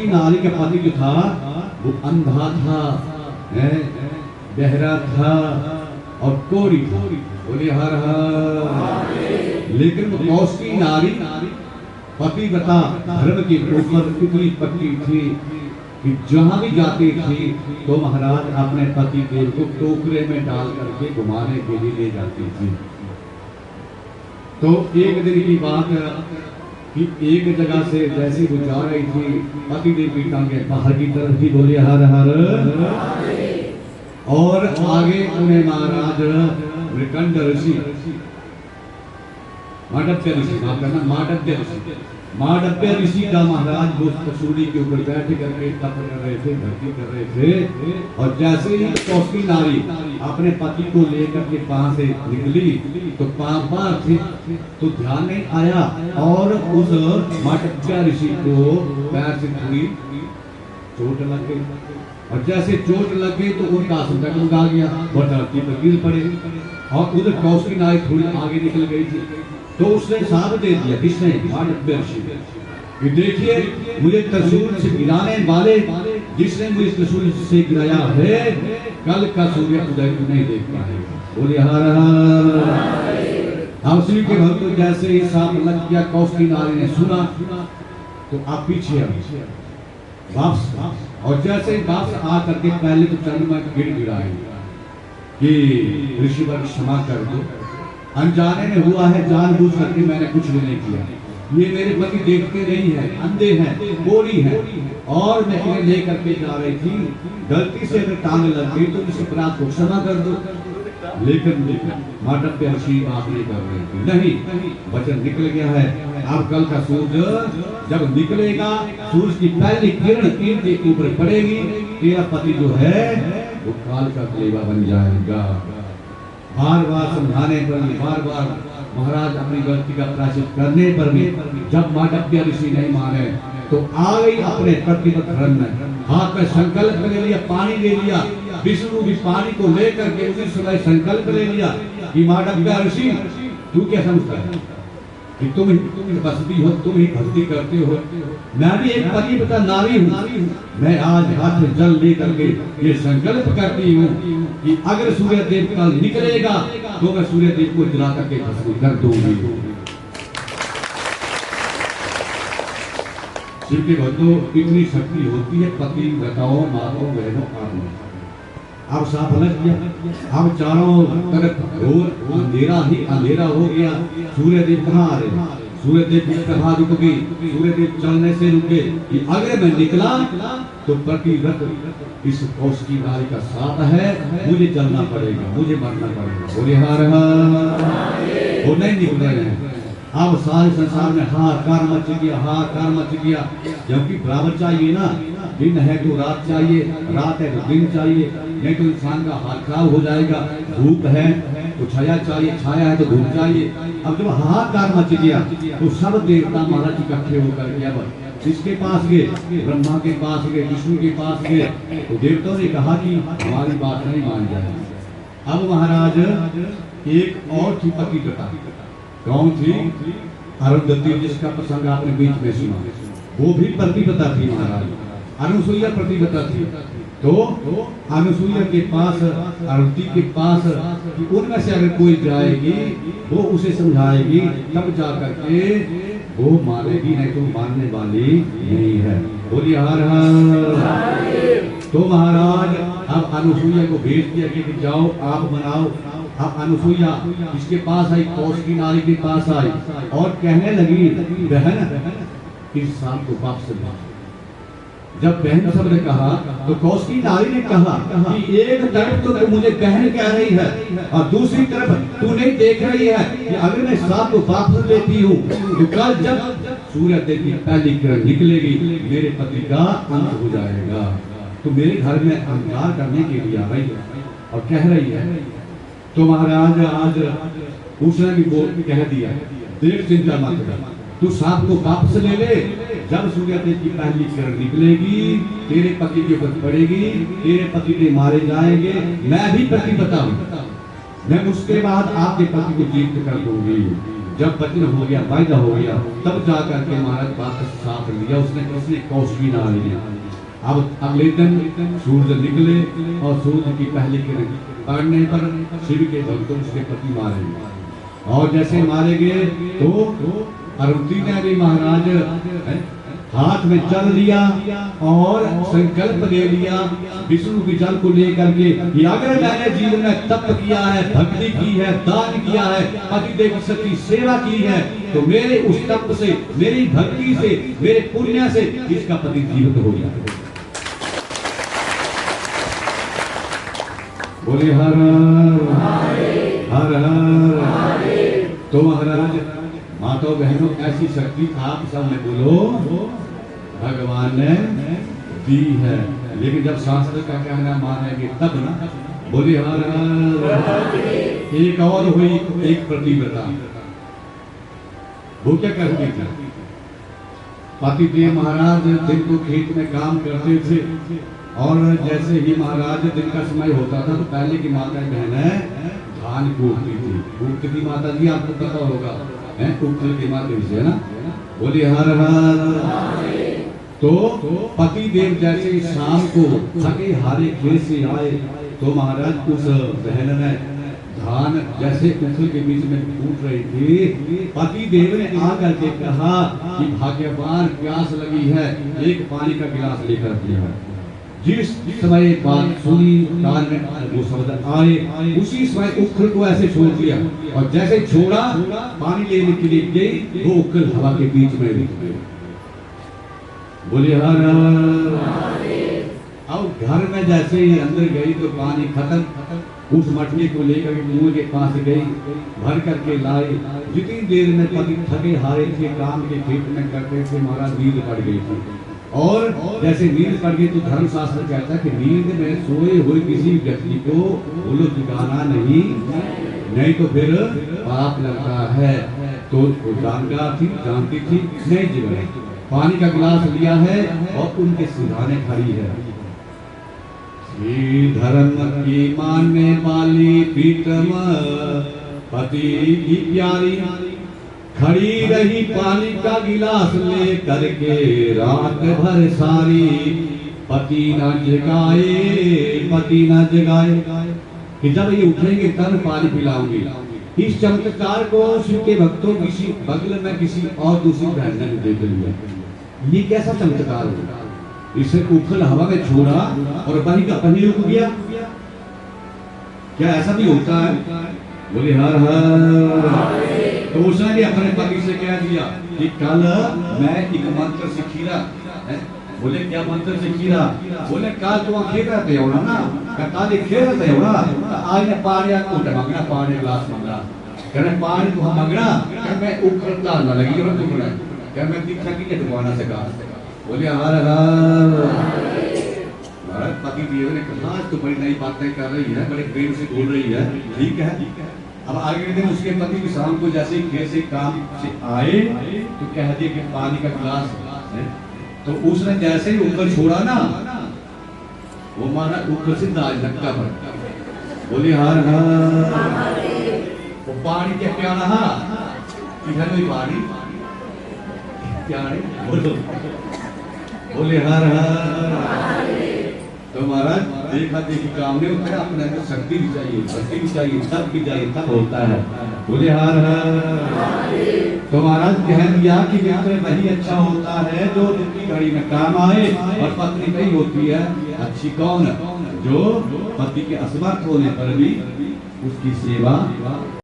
की नारी का पति जो था वो अंधा था, बहरा था और कोरी था। बोले हर हर। लेकिन वो कौश की नारी पतिव्रता धर्म के ऊपर इतनी पक्की थी कि जहां भी जाती थी तो महाराज अपने पति देव को टोकरे में डाल करके घुमाने के लिए ले जाती थी। तो एक दिन की बात कि एक जगह से जैसी वो जा रही थी, पति देव की टांगे बाहर की तरफ थी। बोले हर हर। और आगे उन्हें महाराज मृकंड ऋषि, मांडव्य ऋषि, माफ करना, मांडव्य ऋषि, मांडव्य ऋषि का महाराज वो कसूरी के ऊपर बैठ करके तप कर रहे थे, भक्ति कर रहे थे। और जैसे ही कौशकी नारी अपने पति को लेकर के वहां से निकली तो पार थे तो ध्यान नहीं आया और उस मांडव्य ऋषि को पैर से थोड़ी चोट लग गई। और जैसे चोट लग गई तो उनका संकट उगा गया और धरती पर गिर पड़े। और उधर कौशकी नारी थोड़ी आगे निकल गई थी तो उसने साथ दे दिया, किसने? मांडव्य ऋषि कि देखिए मुझे त्रिशूल से गिराने वाले जिसने मुझे त्रिशूल से गिराया है, कल का सूर्य उदय नहीं देख पाएगा। बोले हर हर। अब श्री के भक्तों जैसे ही सांप लग गया, कौशकी नारी ने सुना तो आप पीछे वापस। और जैसे वापस आ करके पहले तो चरण में गिड़गिड़ाए कि ऋषिवर क्षमा कर दो, अनजाने में हुआ है, जानबूझ करके मैंने कुछ भी नहीं किया। ये मेरे पति देखते नहीं है, अंधे हैं, कोरी हैं और मैं इन्हें लेकर के जा रही थी, गलती से अगर टांग लग गई तो इस अपराध को क्षमा कर दो। लेकिन मांडव्य ऋषि बात नहीं कर रहे थे। नहीं, वचन निकल गया है। अब कल का सूरज जब निकलेगा, सूरज की पहली किरण तीर के ऊपर पड़ेगी, तेरा पति जो है वो काल का कलेवा बन जाएगा। बार बार समझाने पर भी, बार बार महाराज अपनी गलती का प्रायश्चित करने पर भी जब मांडव्य ऋषि नहीं माने तो आ गई अपने प्रतिबद्ध धर्म में, हाथ में संकल्प ले लिया, पानी ले लिया। विष्णु भी पानी को लेकर के उसी समय संकल्प ले लिया कि मांडव्य ऋषि तू क्या समझता है कि तुम ही बसती हो, तुम ही भक्ति करते हो, मैं भी एक पतिव्रता नारी हूँ। मैं आज हाथ में जल लेकर के ये संकल्प करती हूँ कि अगर सूर्य देव कल निकलेगा तो मैं सूर्य देव को जला करके भस्म कर दूंगी। शिव के भक्तों इतनी शक्ति होती है पतिव्रताओं, माताओं, बहनों, आप अब साफ लग गया। अब चारों तरफ घोर अंधेरा ही अंधेरा हो गया। सूर्य देव कहाँ आ रहे? सूर्य देव की प्रभा रुक गई, सूर्य देव चलने से रुके कि अगर मैं निकला तो प्रतिव्रत इस कौशकी नारी का साथ है, मुझे जलना पड़ेगा, मुझे मरना पड़ेगा। बोले हर हर। वो नहीं निकले हैं। अब सारे संसार में हाहाकार मच गया, हाहाकार मच गया। जबकि बराबर चाहिए ना, दिन है तो रात चाहिए, रात है तो दिन चाहिए, नहीं तो इंसान का हाल खराब हो जाएगा। धूप है तो छाया चाहिए, छाया है तो धूप चाहिए। अब जब हाहाकार मच गया तो सब देवता महाराज इकट्ठे होकर के अब किसके पास गए? ब्रह्मा के पास गए, विष्णु के पास गए। तो देवताओं ने कहा कि हमारी बात नहीं मान जाएगी। अब महाराज एक और थी पतिव्रता, कौन थी? अरुंधति, जिसका प्रसंग आपने बीच में सुना, वो भी पतिव्रता थी महाराज। अनुसुईया पतिव्रता थी। तो अनुसुईया के पास, अरुंधति के पास, उनमें से अगर कोई जाएगी वो उसे समझाएगी, तब जा करके वो मानेगी, नहीं तो मानने वाली नहीं है। बोलिए हर हर। तो महाराज अब अनुसुईया को भेज दिया कि जाओ आप बनाओ। अब अनुसुईया इसके पास आई, कौशकी नारी के पास आई और कहने लगी, बहन इस साल को वापस ला। जब बहन सब ने कहा तो कौशकी नारी ने कहा कि एक तरफ तो तू मुझे बहन कह रही है और दूसरी तरफ तू नहीं देख रही है कि अगर मैं साल को वापस लेती हूँ तो कल जब सूर्य देव की पहली किरण निकलेगी मेरे पति का अंत हो जाएगा। तो मेरे घर में अंधकार करने के लिए आ रही है और कह रही है। तो महाराज आज उसने भी बोल कह दिया, देख चिंता मत कर, तू सांप को वापस ले ले। जब सूर्य देव की पहली किरण निकलेगी तेरे पति के ऊपर पड़ेगी, तेरे पति के मारे जाएंगे, मैं भी पतिव्रता हूं, मैं उसके बाद आपके पति को जीवित कर दूंगी। जब वचन हो गया, वायदा हो गया, तब जा करके महाराज बात साफ लिया उसने कौशली ना लिया। अब अगले दिन सूरज निकले और सूरज की पहली किरण पड़ने पर शिव के भक्तों उसके पति मारे, और जैसे मारे गए तो अरुंधति ने भी महाराज हाथ में जल लिया और संकल्प ले लिया विष्णु के जल को लेकर के कि अगर मैंने जीवन में तप किया है, भक्ति की है, दान किया है, पति देव की सेवा की है, तो मेरे उस तप से, मेरी भक्ति से, मेरे पुण्य से इसका पति जीवित हो जाए। बोले हर हर हर। तो महाराज माताओं बहनों ऐसी शक्ति आप सब में बोलो भगवान ने दी है, लेकिन जब शास्त्र का कहना मानेंगे तब ना। बोले हर हर। एक और हुई एक प्रतिव्रता, वो क्या करती थी, पति देव महाराज दिन को खेत में काम करते थे, और जैसे ही महाराज दिन का समय होता था तो पहले की माता बहनें धान कूटती थी। कूटती थी माता जी, आपको पता होगा उखल के माध्यम से, है ना। बोले हर हर। तो पति देव जैसे शाम को थके हारे खेत से आए तो महाराज उस बहन ने धान जैसे उखल के बीच में कूट रही थी, पति देव ने आकर के कहा कि भाग्यवान प्यास लगी है, एक पानी का गिलास लेकर दिया। जिस समय बात सुनी कान में वो शब्द आए, उसी समय उखल को ऐसे छोड़ दिया, और जैसे छोड़ा पानी लेने के लिए गई वो उखल हवा के बीच में रुक गई। बोले हर हर। अब घर में जैसे ही अंदर गई तो पानी खत्म, उस मटके को लेकर कुएं के पास गई, भर करके लाई। जितनी देर में पति थके हारे थे, काम के खेत में करते थे, महाराज नींद पड़ गई थी, और जैसे नींद पड़ गई तो धर्मशास्त्र कहता है कि नींद में सोए हुए किसी व्यक्ति को बोलो जगाना नहीं तो फिर पाप लगता है। तो जानती थी नहीं जगाई, पानी का गिलास लिया है और उनके सिरहाने खड़ी है। धर्म की मानने वाली प्रीतम पति की प्यारी खड़ी रही, पानी का गिलास ले करके रात भर सारी, पति न जगाए कि जब ये उठेंगे तब पानी पिलाऊंगी। इस चमत्कार को शिव के भक्तों किसी बगल में किसी और दूसरी बहन ने देख लिया। ये कैसा चमत्कार हुआ, इसे उखल हवा में छोड़ा और वही का वही रुक गया। क्या ऐसा भी होता है? बोले हर हर। तो उसने भी अपने पति से कह दिया कि कल मैं एक मंत्र सीखी रहा। बोले क्या मंत्र सीखी रहा? बोले कल तुम खेल रहे हो ना, कल खेल रहे हो ना, आज ने पानी को मंगना, पानी ग्लास मंगना, कहने पानी तो हम मंगना, मैं उखलता ना लगी और टुकड़ा, क्या मैं दीक्षा की दुकाना से कहा। बोले हर हर। पति देव ने कहा तो बड़ी नई बातें कर रही है, बड़े प्रेम से बोल रही है, ठीक है। अब आगे दिन उसके पति भी शाम को जैसे खेत से काम से आए तो कह दिए कि पानी का गिलास है। तो उसने जैसे ही ऊपर छोड़ा ना, वो मारा ऊपर से दाल धक्का पड़। बोले हर हर। वो पानी क्या प्यारा हा है कोई पानी प्यारे बोलो। बोले हर हर। तो महाराज देखा देखी काम नहीं होता, अपने अंदर शक्ति भी चाहिए, भक्ति भी चाहिए, सब भी चाहिए, तब होता है। बोले हर हर। तो महाराज कह दिया कि मित्र वही अच्छा होता है जो जितनी घड़ी में काम आए, और पत्नी वही होती है अच्छी कौन, जो पति के असमर्थ होने पर भी उसकी सेवा